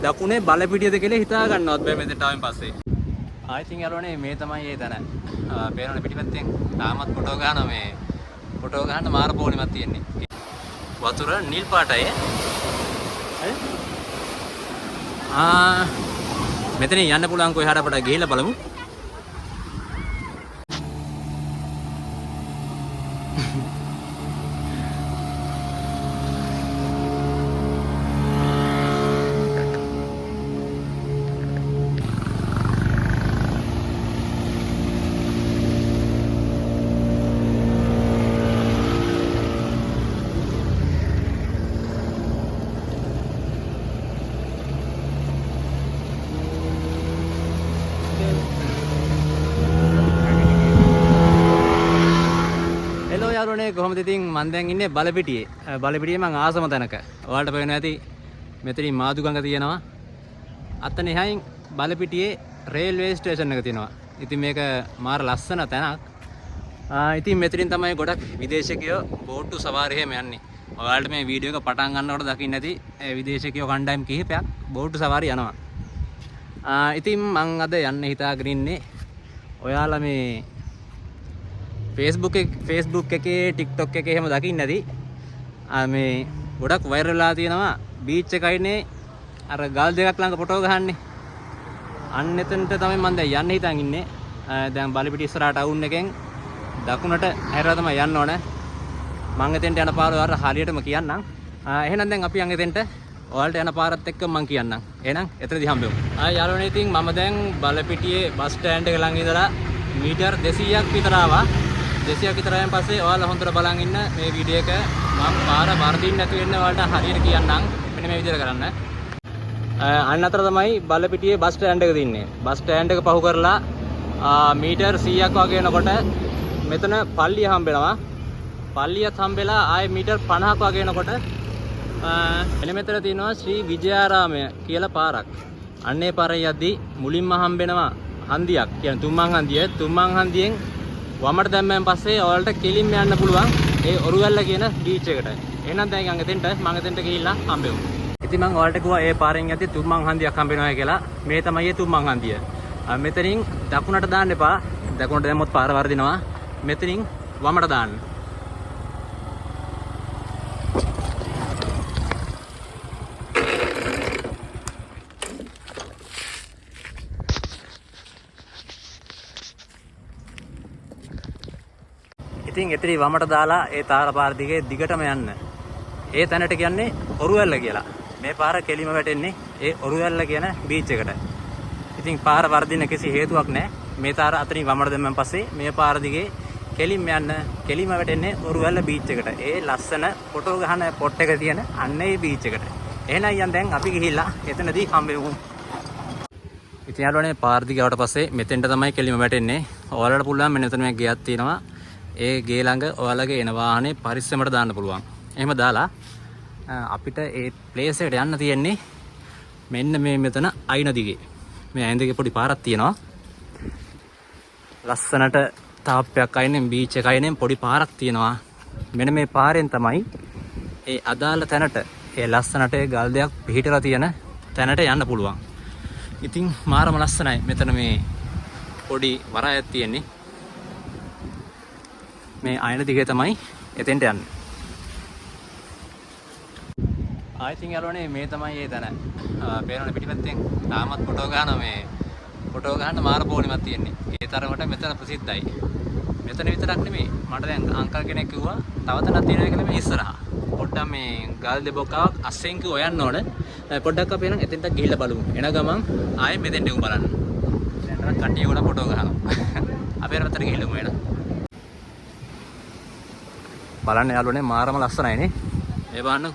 දකුණේ බලපිටියද කියලා හිතා ගන්නවත් බෑ මෙතනට ආවෙන් පස්සේ. ආයිතින් යාළුවනේ මේ තමයි ඒ තැන. පේනවනේ පිටිපැත්තෙන් තාමත් ෆොටෝ ගන්නවා මේ. ෆොටෝ ගන්න මාර පොණිමක් තියෙන්නේ. වතුර නිල් පාටයි. මෙතන යන්න පුළුවන් කොහේ හරි අපිට ගිහිල්ලා බලමු. කොහොමද ඉතින් මම දැන් ඉන්නේ බලපිටියේ. බලපිටියේ මං ආසම තැනක. ඔයාලට පේනවා ඇති මෙතනින් මාදුගඟ තියෙනවා. අතන එහායින් බලපිටියේ රේල්වේ ස්ටේෂන් එක තියෙනවා. ඉතින් මේක මාර ලස්සන තැනක්. ඉතින් මෙතනින් තමයි ගොඩක් විදේශිකයෝ බෝට්ටු සවාරි එහෙම යන්නේ. ඔයාලට මේ වීඩියෝ එක පටන් ගන්නකොට දකින්න ඇති විදේශිකයෝ කණ්ඩායම් කිහිපයක් බෝට්ටු සවාරි යනවා. ඉතින් මං අද යන්න හිතාගෙන ඉන්නේ ඔයාලා මේ Facebook එකේ TikTok එකේ එහෙම දකින්න ඇති මේ ගොඩක් වෛරල් වෙලා තියෙනවා බීච් එකයිනේ අර ගල් දෙකක් ළඟ ෆොටෝ ගහන්නේ. අන්න එතනට තමයි මම දැන් යන්න හිතන් ඉන්නේ. දැන් බලපිටිය ඉස්සරහා ටවුන් එකෙන් දකුණට හැරලා තමයි යන්න ඕන. මම එතෙන්ට යන පාර ඔයාලට හරියටම කියන්නම්. එහෙනම් දැන් අපි යන් එතෙන්ට ඔයාලට යන පාරත් එක්ක මම කියන්නම්. එහෙනම් එතනදී හම්බෙමු. යාළුවනේ ඉතින් මම දැන් බලපිටියේ බස් ස්ටෑන්ඩ් එක ළඟ ඉඳලා මීටර් 200ක් විතර ආවා. 200ක් විතර ආවන් පස්සේ ඔයාලා හොඳට බලන් ඉන්න මේ වීඩියෝ එක මම පාර වර්ධින්න නැතු වෙන්න ඔයාලට හරියට කියන්නම්. මෙන්න මේ විදිහට කරන්න. අන්න අතර තමයි බලපිටියේ බස් ස්ටෑන්ඩ් එක තියෙන්නේ. බස් ස්ටෑන්ඩ් එක පහු කරලා මීටර් 100ක් වගේ යනකොට මෙතන පල්ලිය හම්බෙනවා. පල්ලියත් හම්බෙලා ආයේ මීටර් 50ක් වගේ යනකොට එන මෙතන තියෙනවා ශ්‍රී විජයාරාමය කියලා පාරක්. අන්නේ පාරේ යද්දී මුලින්ම හම්බෙනවා හන්දියක්. කියන්නේ තුම්මන් හන්දිය. තුම්මන් හන්දියෙන් වමට දැම්මෙන් පස්සේ ඔයාලට කෙලින්ම යන්න පුළුවන් ඒ ඔරුවැල්ල කියන බීච් එකට. එහෙනම් දැන් යන් එතෙන්ට මම එතෙන්ට ගිහිල්ලා හම්බෙමු. ඉතින් මම ඔයාලට කිව්වා ඒ පාරෙන් යද්දී තුම්මන් හන්දියක් හම්බෙනවා කියලා. මේ තමයි ඒ තුම්මන් හන්දිය. මෙතනින් දකුණට දාන්න එපා. දකුණට දැම්මොත් පාර වර්ධිනවා. මෙතනින් වමට දාන්න. ඉතින් එතන වමට දාලා ඒ තාර පාර දිගේ දිගටම යන්න. ඒ තැනට කියන්නේ ඔරුවැල්ල කියලා. මේ පාර කෙලිම වැටෙන්නේ ඒ ඔරුවැල්ල කියන බීච් එකට. ඉතින් පාර වර්ධින කිසි හේතුවක් නැහැ. මේ තාර අතරින් වමට දැම්මන් පස්සේ මේ පාර දිගේ කෙලිම යන්න. කෙලිම වැටෙන්නේ ඔරුවැල්ල බීච් එකට. ඒ ලස්සන ෆොටෝ ගහන පොට් එක තියෙන අන්න ඒ බීච් එකට. එහෙනම් යන් දැන් අපි ගිහිල්ලා එතනදී හම්බෙමු. ඉතින් යාළුවනේ පාර දිගේ ආවට පස්සේ මෙතෙන්ට තමයි කෙලිම වැටෙන්නේ. ඔයාලට පුළුවන් මෙන්න මෙතන මේ ගෙයක් තියෙනවා. ඒ ගේ ළඟ ඔයාලගේ එන වාහනේ පරිස්සමට දාන්න පුළුවන්. එහෙම දාලා අපිට ඒ ප්ලේස් එකට යන්න තියෙන්නේ මෙන්න මේ මෙතන අයින දිගේ. මේ අයින දිගේ පොඩි පාරක් තියෙනවා. ලස්සනට තාප්පයක් අයිනෙන් බීච් එක අයිනෙන් පොඩි පාරක් තියෙනවා. මෙන්න මේ පාරෙන් තමයි ඒ අදාළ තැනට ඒ ලස්සනට ඒ ගල් දෙයක් පිහිටලා තියෙන තැනට යන්න පුළුවන්. ඉතින් මාරම ලස්සනයි. මෙතන මේ පොඩි වරායක් තියෙන්නේ. මේ අයන දිගේ තමයි එතෙන්ට යන්නේ. ආයිතින් යාළුවනේ මේ තමයි ඒ තැන. පේනවනේ පිටිපැත්තෙන් තාමත් ෆොටෝ ගන්නවා මේ. ෆොටෝ ගන්න මාර පොණිමක් තියෙන්නේ. ඒ තරමට මෙතන ප්‍රසිද්ධයි. මෙතන විතරක් නෙමෙයි. මට දැන් අංකල් කෙනෙක් කිව්වා තව තැනක් තියෙනවා කියලා මේ ඉස්සරහා. පොඩ්ඩක් මේ ගල් දෙබොක්කාවක් අස්සෙන් කිව්ව යන්න ඕන. පොඩ්ඩක් අපි එන එතෙන්ට ගිහිල්ලා බලමු. එන ගමන් ආයෙ මෙතෙන්ට උඹ බලන්න. දැන් කට්ටිය ගොඩක් ෆොටෝ ගන්නවා. අපි එන පැත්තට ගිහිල්ලාමු එන. බලන්න යාළුවනේ මාරම ලස්සනයිනේ. මේ බලන්න.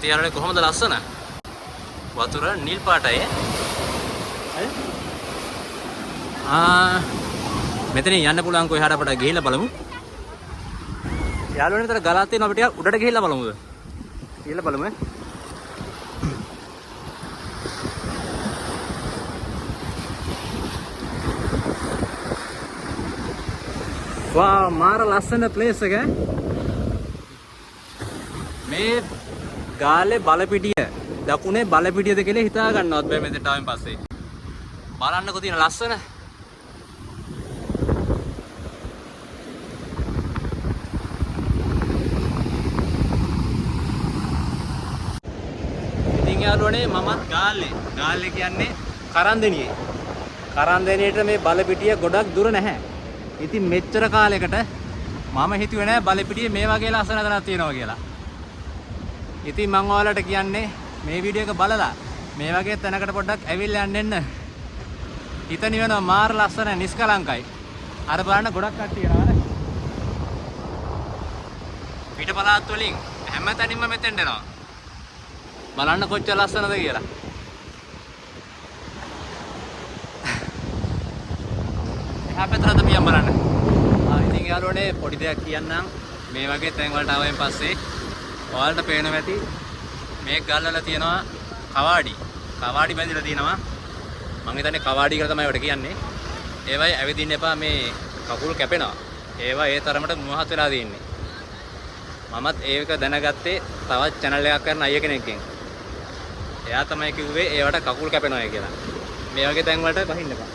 තියරනේ කොහොමද ලස්සන? වතුර නිල් පාටයි. මෙතන යන්න පුළුවන් කොහේ හරි අපිට ගිහිල්ලා බලමු. යාළුවනේ තර ගලක් තියෙනවා අපි ටිකක් උඩට ගිහිල්ලා බලමුද? ගිහිල්ලා බලමු ඈ. වා මාර ලස්සන ප්ලේස් එක. මේ ගාලේ බලපිටිය දකුණේ බලපිටියද කියලා හිතා ගන්නවත් බෑ මෙතෙන්ට ආවෙන් පස්සේ. බලන්නකෝ තියෙන ලස්සන. ඉතින් යාළුවනේ මමත් ගාල්ලේ කියන්නේ කරන්දෙනියේ. කරන්දෙනියට මේ බලපිටිය ගොඩක් දුර නැහැ. ඉතින් මෙච්චර කාලයකට මම හිතුවේ නෑ බලපිටියේ මේ වගේ ලස්සන තැනක් තියෙනවා කියලා. ඉතින් මම ඔයාලට කියන්නේ මේ වීඩියෝ එක බලලා මේ වගේ තැනකට පොඩ්ඩක් ඇවිල්ලා යන්න එන්න. හිත නිවෙනවා මාර ලස්සන නිස්කලංකයි. අර බලන්න ගොඩක් කට්ටිය යනවා නේ. පිට පළාත් වලින් හැමතැනින්ම මෙතෙන්ට එනවා. බලන්න කොච්චර ලස්සනද කියලා. එහා පැත්තට මියන් බලන්න. ඉතින් යාළුවනේ පොඩි දෙයක් කියන්නම්. මේ වගේ තැන් වලට ආවෙන් පස්සේ ඔයාලට පේනවා ඇති මේ ගල් වල තියෙනවා කවාඩි බැඳිලා තියෙනවා. මම හිතන්නේ කවාඩි කියලා තමයි ඒවට කියන්නේ. ඒවයි ඇවිදින්න එපා මේ කකුල් කැපෙනවා. ඒවා ඒ තරමට මොහත් වෙලා තියෙන්නේ. මමත් ඒක දැනගත්තේ තවත් channel එකක් කරන අයිය කෙනෙක්ගෙන්. එයා තමයි කිව්වේ ඒවට කකුල් කැපෙනවා කියලා. මේ වගේ තැන් වලට බහින්න එපා.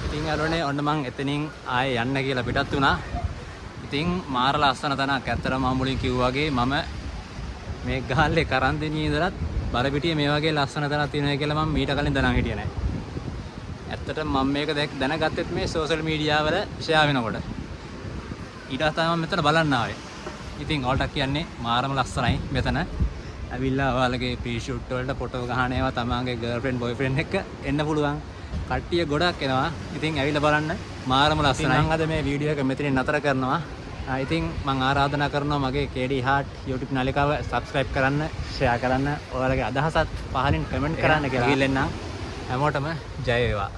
ඉතින් යාළුවනේ ඔන්න මං එතනින් ආයේ යන්න කියලා පිටත් වුණා. ඉතින් මාර ලස්සන තැනක්. ඇත්තටම මම මුලින් කිව්වා වගේ මම මේ ගාල්ලේ කරන්දෙනියේ ඉඳලත් බලපිටියේ මේ වගේ ලස්සන තැනක් තියෙනවා කියලා මම මීට කලින් දැනන් හිටියේ නැහැ. ඇත්තටම මම මේක දැනගත්තෙත් මේ සෝෂල් මීඩියා වල ෂෙයා වෙනකොට. ඊට පස්සේ මම මෙතන බලන්න ආවේ. ඉතින් ඔයාලට කියන්නේ මාරම ලස්සනයි මෙතන. ඇවිල්ලා ඔයාලගේ ප්‍රී ෂූට් වලට ෆොටෝ ගහන ඒවා තමන්ගේ ගර්ල්ෆ්‍රෙන්ඩ් බොයිෆ්‍රෙන්ඩ් එක්ක එන්න පුළුවන්. කට්ටිය ගොඩක් එනවා. ඉතින් ඇවිල්ලා බලන්න මාරම ලස්සනයි. මම අද මේ වීඩියෝ එක මෙතනින් නතර කරනවා. ඉතින් මම ආරාධනා කරනවා මගේ KD Heart YouTube නාලිකාව subscribe කරන්න, share කරන්න, ඔයාලගේ අදහසත් පහලින් comment කරන්න කියලා. ඉල්ලෙන්නම් හැමෝටම ජය වේවා.